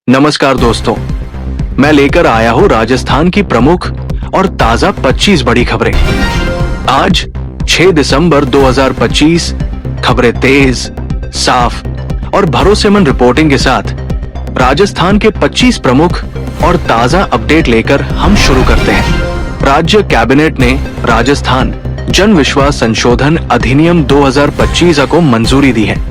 नमस्कार दोस्तों, मैं लेकर आया हूं राजस्थान की प्रमुख और ताजा 25 बड़ी खबरें। आज 6 दिसंबर 2025 खबरें तेज, साफ और भरोसेमंद रिपोर्टिंग के साथ राजस्थान के 25 प्रमुख और ताजा अपडेट लेकर हम शुरू करते हैं। राज्य कैबिनेट ने राजस्थान जन विश्वास संशोधन अधिनियम 2025 को मंजूरी दी है,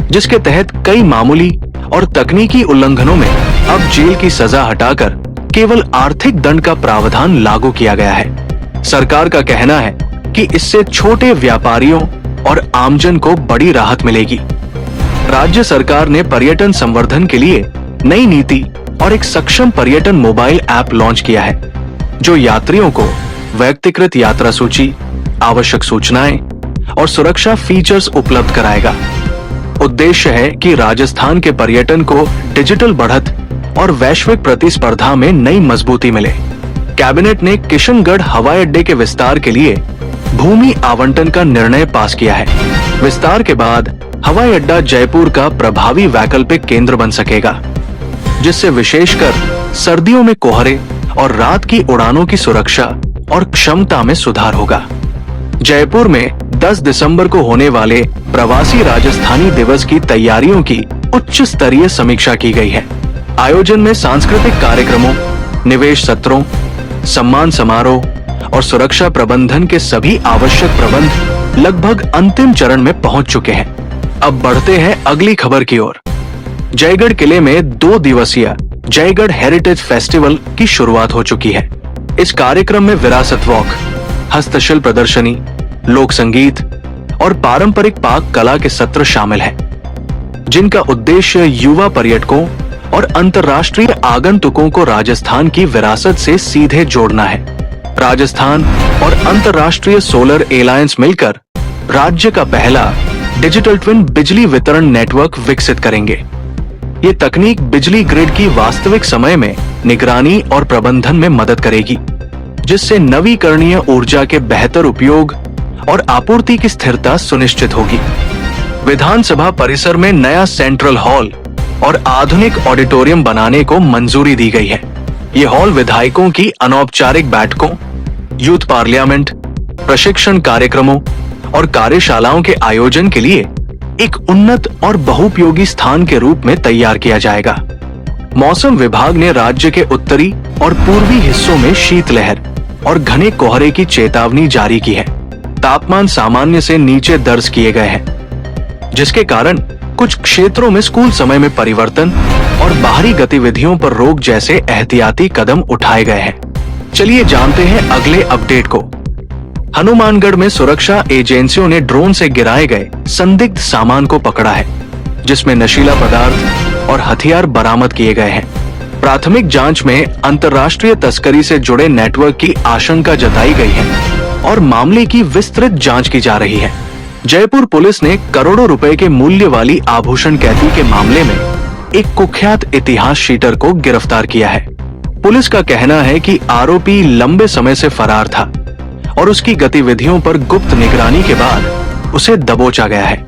जिसके तहत कई मामूली और तकनीकी उल्लंघनों में अब जेल की सजा हटाकर केवल आर्थिक दंड का प्रावधान लागू किया गया है। सरकार का कहना है कि इससे छोटे व्यापारियों और आमजन को बड़ी राहत मिलेगी। राज्य सरकार ने पर्यटन संवर्धन के लिए नई नीति और एक सक्षम पर्यटन मोबाइल ऐप लॉन्च किया है, जो यात्रियों को व्यक्तिगत यात्रा सूची, आवश्यक सूचनाएं और सुरक्षा फीचर्स उपलब्ध कराएगा। उद्देश्य है कि राजस्थान के पर्यटन को डिजिटल बढ़त और वैश्विक प्रतिस्पर्धा में नई मजबूती मिले। कैबिनेट ने किशनगढ़ हवाई अड्डे के विस्तार के लिए भूमि आवंटन का निर्णय पास किया है। विस्तार के बाद हवाई अड्डा जयपुर का प्रभावी वैकल्पिक केंद्र बन सकेगा, जिससे विशेषकर सर्दियों में कोहरे और रात की उड़ानों की सुरक्षा और क्षमता में सुधार होगा। जयपुर में 10 दिसंबर को होने वाले प्रवासी राजस्थानी दिवस की तैयारियों की उच्च स्तरीय समीक्षा की गई है। आयोजन में सांस्कृतिक कार्यक्रमों, निवेश सत्रों, सम्मान समारोह और सुरक्षा प्रबंधन के सभी आवश्यक प्रबंध लगभग अंतिम चरण में पहुंच चुके हैं। अब बढ़ते हैं अगली खबर की ओर। जयगढ़ किले में 2 दिवसीय जयगढ़ हेरिटेज फेस्टिवल की शुरुआत हो चुकी है। इस कार्यक्रम में विरासत वॉक, हस्तशिल्प प्रदर्शनी, लोक संगीत और पारंपरिक पाक कला के सत्र शामिल हैं, जिनका उद्देश्य युवा पर्यटकों और अंतर्राष्ट्रीय आगंतुकों को राजस्थान की विरासत से सीधे जोड़ना है। राजस्थान और अंतर्राष्ट्रीय सोलर एलायंस मिलकर राज्य का पहला डिजिटल ट्विन बिजली वितरण नेटवर्क विकसित करेंगे। ये तकनीक बिजली ग्रिड की वास्तविक समय में निगरानी और प्रबंधन में मदद करेगी, जिससे नवीकरणीय ऊर्जा के बेहतर उपयोग और आपूर्ति की स्थिरता सुनिश्चित होगी। विधानसभा परिसर में नया सेंट्रल हॉल और आधुनिक ऑडिटोरियम बनाने को मंजूरी दी गई है। ये हॉल विधायकों की अनौपचारिक बैठकों, यूथ पार्लियामेंट, प्रशिक्षण कार्यक्रमों और कार्यशालाओं के आयोजन के लिए एक उन्नत और बहुउपयोगी स्थान के रूप में तैयार किया जाएगा। मौसम विभाग ने राज्य के उत्तरी और पूर्वी हिस्सों में शीतलहर और घने कोहरे की चेतावनी जारी की है। तापमान सामान्य से नीचे दर्ज किए गए हैं, जिसके कारण कुछ क्षेत्रों में स्कूल समय में परिवर्तन और बाहरी गतिविधियों पर रोक जैसे एहतियाती कदम उठाए गए हैं। चलिए जानते हैं अगले अपडेट को। हनुमानगढ़ में सुरक्षा एजेंसियों ने ड्रोन से गिराए गए संदिग्ध सामान को पकड़ा है, जिसमें नशीला पदार्थ और हथियार बरामद किए गए हैं। प्राथमिक जांच में अंतर्राष्ट्रीय तस्करी से जुड़े नेटवर्क की आशंका जताई गई है और मामले की विस्तृत जांच की जा रही है। जयपुर पुलिस ने करोड़ों रुपए के मूल्य वाली आभूषण कैदी के मामले में एक कुख्यात इतिहास शीटर को गिरफ्तार किया है। पुलिस का कहना है कि आरोपी लंबे समय से फरार था और उसकी गतिविधियों पर गुप्त निगरानी के बाद उसे दबोचा गया है।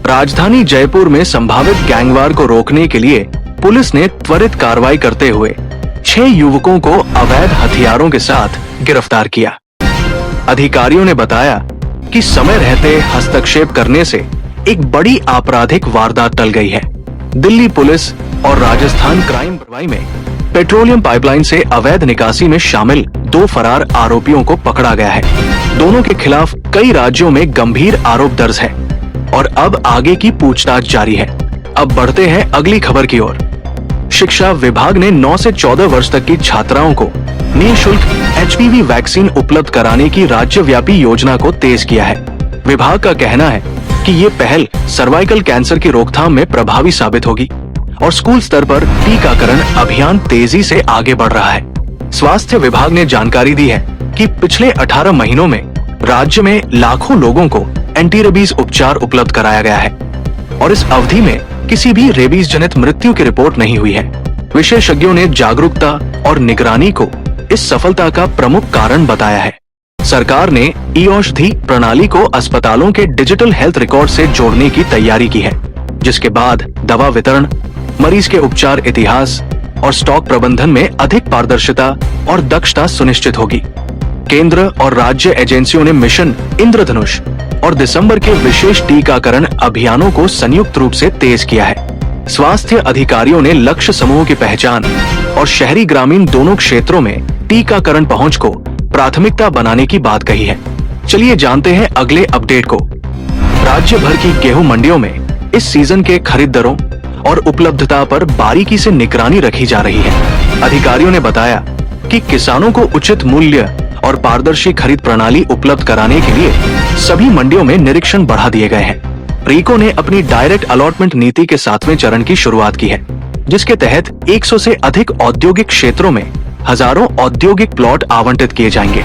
राजधानी जयपुर में संभावित गैंगवार को रोकने के लिए पुलिस ने त्वरित कार्रवाई करते हुए 6 युवकों को अवैध हथियारों के साथ गिरफ्तार किया। अधिकारियों ने बताया कि समय रहते हस्तक्षेप करने से एक बड़ी आपराधिक वारदात टल गई है। दिल्ली पुलिस और राजस्थान क्राइम ब्यूरो में पेट्रोलियम पाइपलाइन से अवैध निकासी में शामिल 2 फरार आरोपियों को पकड़ा गया है। दोनों के खिलाफ कई राज्यों में गंभीर आरोप दर्ज है और अब आगे की पूछताछ जारी है। अब बढ़ते हैं अगली खबर की ओर। शिक्षा विभाग ने 9 से 14 वर्ष तक की छात्राओं को निःशुल्क HPV वैक्सीन उपलब्ध कराने की राज्यव्यापी योजना को तेज किया है। विभाग का कहना है कि ये पहल सर्वाइकल कैंसर की रोकथाम में प्रभावी साबित होगी और स्कूल स्तर पर टीकाकरण अभियान तेजी से आगे बढ़ रहा है। स्वास्थ्य विभाग ने जानकारी दी है कि पिछले 18 महीनों में राज्य में लाखों लोगों को एंटी रेबीज उपचार उपलब्ध कराया गया है और इस अवधि में किसी भी रेबीज जनित मृत्यु की रिपोर्ट नहीं हुई है। विशेषज्ञों ने जागरूकता और निगरानी को इस सफलता का प्रमुख कारण बताया है। सरकार ने ई-औषधि प्रणाली को अस्पतालों के डिजिटल हेल्थ रिकॉर्ड से जोड़ने की तैयारी की है, जिसके बाद दवा वितरण, मरीज के उपचार इतिहास, और स्टॉक प्रबंधन में अधिक पारदर्शिता और दक्षता सुनिश्चित होगी। केंद्र और राज्य एजेंसियों ने मिशन इंद्रधनुष और दिसंबर के विशेष टीकाकरण अभियानों को संयुक्त रूप से तेज किया है। स्वास्थ्य अधिकारियों ने लक्ष्य समूहों की पहचान और शहरी ग्रामीण दोनों क्षेत्रों में टीकाकरण पहुंच को प्राथमिकता बनाने की बात कही है। चलिए जानते हैं अगले अपडेट को। राज्य भर की गेहूं मंडियों में इस सीजन के खरीद दरों और उपलब्धता पर बारीकी से निगरानी रखी जा रही है। अधिकारियों ने बताया कि किसानों को उचित मूल्य और पारदर्शी खरीद प्रणाली उपलब्ध कराने के लिए सभी मंडियों में निरीक्षण बढ़ा दिए गए हैं। रीको ने अपनी डायरेक्ट अलॉटमेंट नीति के 7वें चरण की शुरुआत की है, जिसके तहत 100 से अधिक औद्योगिक क्षेत्रों में हजारों औद्योगिक प्लॉट आवंटित किए जाएंगे।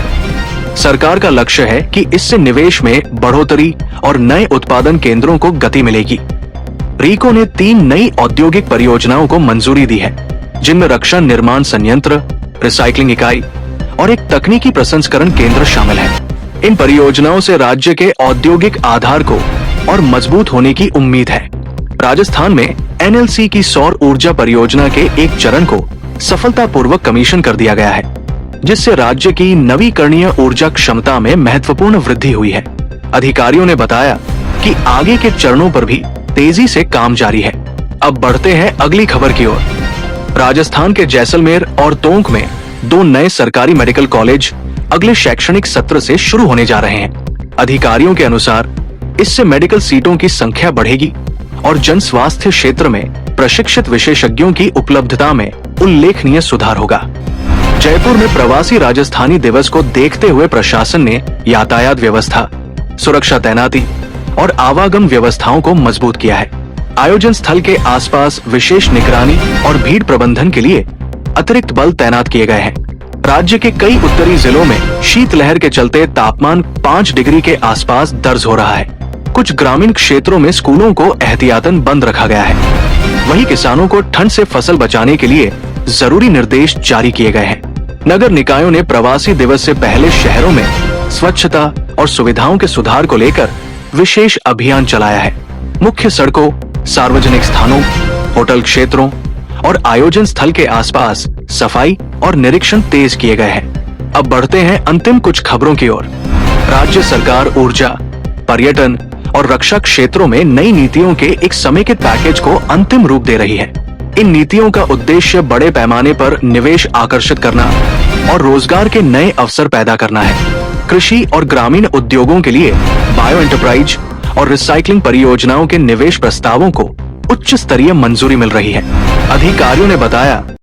सरकार का लक्ष्य है कि इससे निवेश में बढ़ोतरी और नए उत्पादन केंद्रों को गति मिलेगी। रीको ने 3 नई औद्योगिक परियोजनाओं को मंजूरी दी है, जिनमें रक्षा निर्माण संयंत्र, रिसाइकलिंग इकाई और एक तकनीकी प्रसंस्करण केंद्र शामिल है। इन परियोजनाओं से राज्य के औद्योगिक आधार को और मजबूत होने की उम्मीद है। राजस्थान में एनएलसी की सौर ऊर्जा परियोजना के एक चरण को सफलतापूर्वक कमीशन कर दिया गया है, जिससे राज्य की नवीकरणीय ऊर्जा क्षमता में महत्वपूर्ण वृद्धि हुई है। अधिकारियों ने बताया कि आगे के चरणों पर भी तेजी से काम जारी है। अब बढ़ते हैं अगली खबर की ओर। राजस्थान के जैसलमेर और टोंक में 2 नए सरकारी मेडिकल कॉलेज अगले शैक्षणिक सत्र से शुरू होने जा रहे हैं। अधिकारियों के अनुसार इससे मेडिकल सीटों की संख्या बढ़ेगी और जन स्वास्थ्य क्षेत्र में प्रशिक्षित विशेषज्ञों की उपलब्धता में उल्लेखनीय सुधार होगा। जयपुर में प्रवासी राजस्थानी दिवस को देखते हुए प्रशासन ने यातायात व्यवस्था, सुरक्षा तैनाती और आवागम व्यवस्थाओं को मजबूत किया है। आयोजन स्थल के आसपास विशेष निगरानी और भीड़ प्रबंधन के लिए अतिरिक्त बल तैनात किए गए हैं। राज्य के कई उत्तरी जिलों में शीतलहर के चलते तापमान 5 डिग्री के आसपास दर्ज हो रहा है। कुछ ग्रामीण क्षेत्रों में स्कूलों को एहतियातन बंद रखा गया है। वहीं किसानों को ठंड से फसल बचाने के लिए जरूरी निर्देश जारी किए गए हैं। नगर निकायों ने प्रवासी दिवस से पहले शहरों में स्वच्छता और सुविधाओं के सुधार को लेकर विशेष अभियान चलाया है। मुख्य सड़कों, सार्वजनिक स्थानों, होटल क्षेत्रों और आयोजन स्थल के आसपास सफाई और निरीक्षण तेज किए गए हैं। अब बढ़ते हैं अंतिम कुछ खबरों की ओर। राज्य सरकार ऊर्जा, पर्यटन और रक्षा क्षेत्रों में नई नीतियों के एक समेकित पैकेज को अंतिम रूप दे रही है। इन नीतियों का उद्देश्य बड़े पैमाने पर निवेश आकर्षित करना और रोजगार के नए अवसर पैदा करना है। कृषि और ग्रामीण उद्योगों के लिए बायो एंटरप्राइज और रिसाइकलिंग परियोजनाओं के निवेश प्रस्तावों को उच्च स्तरीय मंजूरी मिल रही है। अधिकारियों ने बताया